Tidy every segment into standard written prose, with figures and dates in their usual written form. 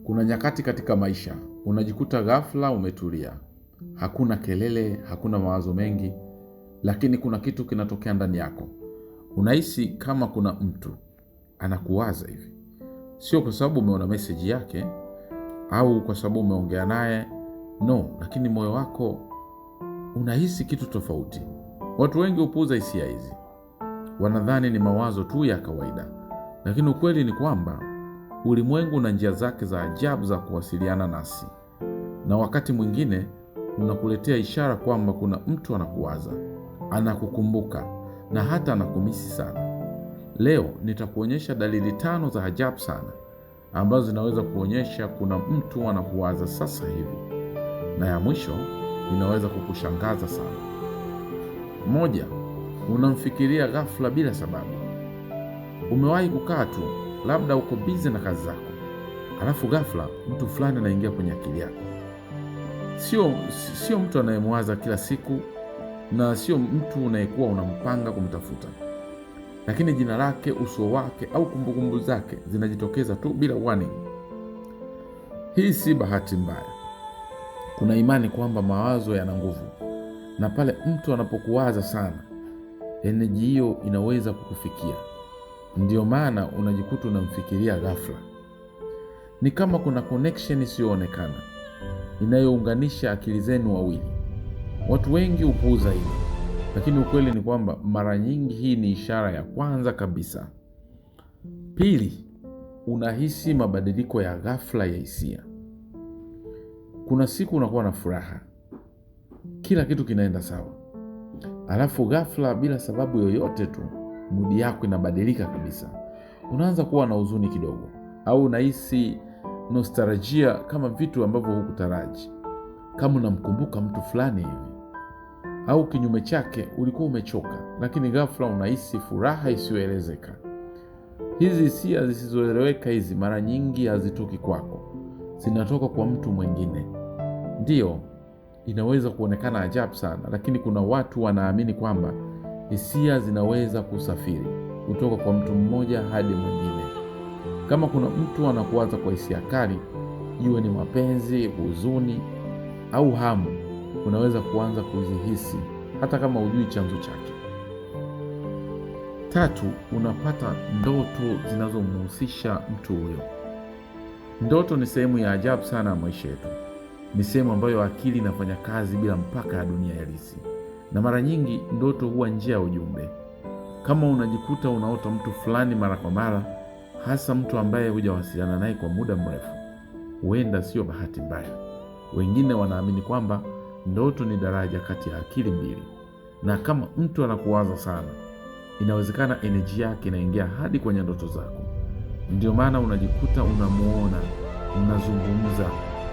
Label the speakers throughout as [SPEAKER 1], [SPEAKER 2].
[SPEAKER 1] Kuna nyakati katika maisha, unajikuta ghafla umetulia. Hakuna kelele, hakuna mawazo mengi, lakini kuna kitu kinatokea ndani yako. Unahisi kama kuna mtu anakuwaza hivi. Sio kwa sababu umeona message yake au kwa sababu umeongea naye, no, lakini moyo wako unahisi kitu tofauti. Watu wengi hupuuza hisia hizi. Wanadhani ni mawazo tu ya kawaida. Lakini ukweli ni kwamba ulimwengu na njia zake za ajabu za kuwasiliana nasi. Na wakati mwingine unakuletea ishara kwamba kuna mtu anakuwaza, anakukumbuka na hata anakumisi sana. Leo nitakuonyesha dalili 5 za ajabu sana ambazo zinaweza kuonyesha kuna mtu anakuwaza sasa hivi. Na ya mwisho inaweza kukushangaza sana. 1. Unamfikiria ghafla bila sababu. Umewahi kukaa tu, labda uko busy na kazi zako, alafu ghafla mtu fulani anaingia kwenye akili yako. Sio mtu anayemwaza kila siku, na sio mtu unayekuwa unampanga kumtafuta, lakini jina lake, uso wake au kumbukumbu zake zinajitokeza tu bila warning. Hii si bahati mbaya. Kuna imani kwamba mawazo yana nguvu, na pale mtu anapokuwaza sana, energy hiyo inaweza kukufikia. Ndio maana unajikuta unamfikiria ghafla. Ni kama kuna connection isiyoonekana inayounganisha akili zenu wawili. Watu wengi hupuuza hili, lakini ukweli ni kwamba mara nyingi hii ni ishara ya kwanza kabisa. 2. Unahisi mabadiliko ya ghafla ya hisia. Kuna siku unakuwa na furaha, kila kitu kinaenda sawa, alafu ghafla bila sababu yoyote tu mudi yako inabadilika kabisa. Unaanza kuwa na huzuni kidogo, au unahisi nostalgia, kama vitu ambavyo hukutaraji, kama unamkumbuka mtu fulani hivi. Au kinyume chake, ulikuwa umechoka, lakini ghafla unahisi furaha isiyoelezeka. Hizi hisia zisizoeleweka hizi mara nyingi hazitoki kwako, zinatoka kwa mtu mwingine. Ndiyo, inaweza kuonekana ajabu sana, lakini kuna watu wanaamini kwamba hisia zinaweza kusafiri kutoka kwa mtu mmoja hadi mwingine. Kama kuna mtu anakuwaza kwa hisia kali, iwe ni mapenzi, huzuni au hamu, unaweza kuanza kuzihisi hata kama hujui chanzo chake. 3. Unapata ndoto zinazomhusisha mtu huyo. Ndoto ni sehemu ya ajabu sana ya maisha yetu. Ni sehemu ambayo akili inafanya kazi bila mpaka ya dunia halisi. Na mara nyingi ndoto huwa njia ya ujumbe. Kama unajikuta unaota mtu fulani mara kwa mara, hasa mtu ambaye hujawasiliana naye kwa muda mrefu, huenda sio bahati mbaya. Wengine wanaamini kwamba ndoto ni daraja kati ya akili mbili, na kama mtu anakuwaza sana, inawezekana energy yake inaingia hadi kwenye ndoto zako. Ndio maana unajikuta unamuona, mnazungumza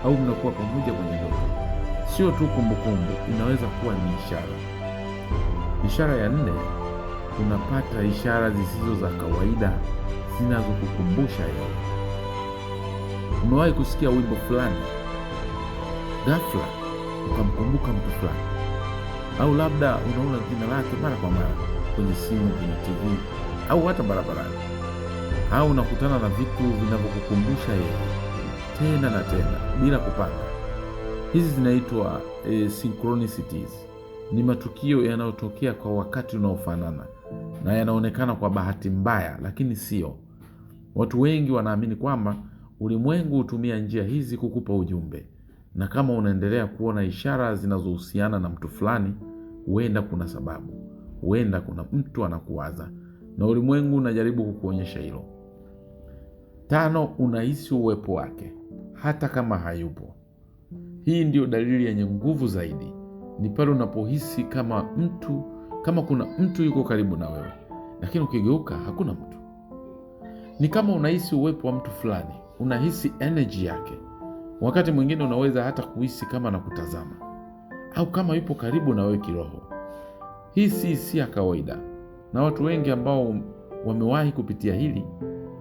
[SPEAKER 1] au mnakuwa pamoja kwenye ndoto. Sio tu kumbukumbu, inaweza kuwa ni ishara. Ishara ya 4, unapata ishara zisizo za kawaida zinazokukumbusha yeye. Umewahi kusikia wimbo fulani, ghafla ukamkumbuka mtu fulani, au labda unaona jina lake mara kwa mara kwenye simu, kwenye TV au hata barabarani, au unakutana na vitu vinavyokukumbusha yeye tena na tena bila kupanga. Hizi zinaitwa synchronicities. Ni matukio yanayotokea kwa wakati unaofanana na yanaonekana kwa bahati mbaya, lakini sio. Watu wengi wanaamini kwamba ulimwengu hutumia njia hizi kukupa ujumbe, na kama unaendelea kuona ishara zinazohusiana na mtu fulani, huenda kuna sababu, huenda kuna mtu anakuwaza, na ulimwengu unajaribu kukuonyesha hilo. 5. Unahisi uwepo wake hata kama hayupo. Hii ndio dalili yenye nguvu zaidi. Ni pale unapohisi kama kuna mtu yuko karibu na wewe, lakini ukigeuka hakuna mtu. Ni kama unahisi uwepo wa mtu fulani, unahisi energy yake. Wakati mwingine unaweza hata kuhisi kama anakutazama au kama yupo karibu na wewe kiroho. Hii si hisia kawaida, na watu wengi ambao wamewahi kupitia hili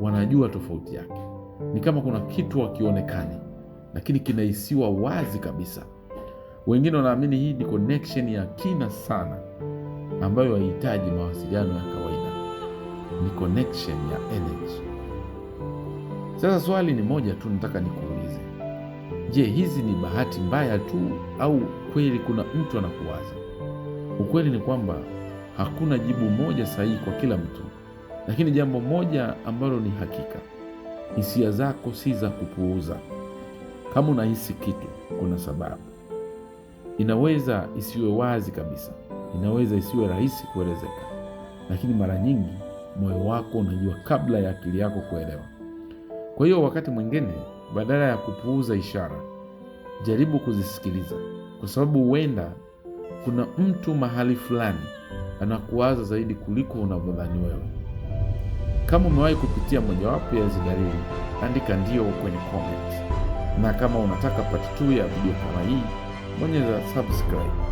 [SPEAKER 1] wanajua tofauti yake. Ni kama kuna kitu hakionekani, lakini kinahisiwa wazi kabisa. Wengine wanaamini hii ni connection ya kina sana, ambayo haihitaji mawasiliano ya kawaida. Ni connection ya energy. Sasa swali ni moja tu nataka nikuulize. Je, hizi ni bahati mbaya tu au kweli kuna mtu anakuwaza? Ukweli ni kwamba hakuna jibu moja sahihi kwa kila mtu, lakini jambo moja ambalo ni hakika: hisia zako si za kupuuza. Kama unahisi kitu, kuna sababu. Inaweza isiwe wazi kabisa, inaweza isiwe rahisi kuelezeka, lakini mara nyingi moyo wako unajua kabla ya akili yako kuelewa. Kwa hiyo wakati mwingine, badala ya kupuuza ishara, jaribu kuzisikiliza, kwa sababu huenda kuna mtu mahali fulani anakuwaza zaidi kuliko unavyodhani wewe. Kama umewahi kupitia mojawapo ya hizi dalili, andika ndio kwenye comment. Na kama unataka part 2 ya video kama hii, bonyeza subscribe.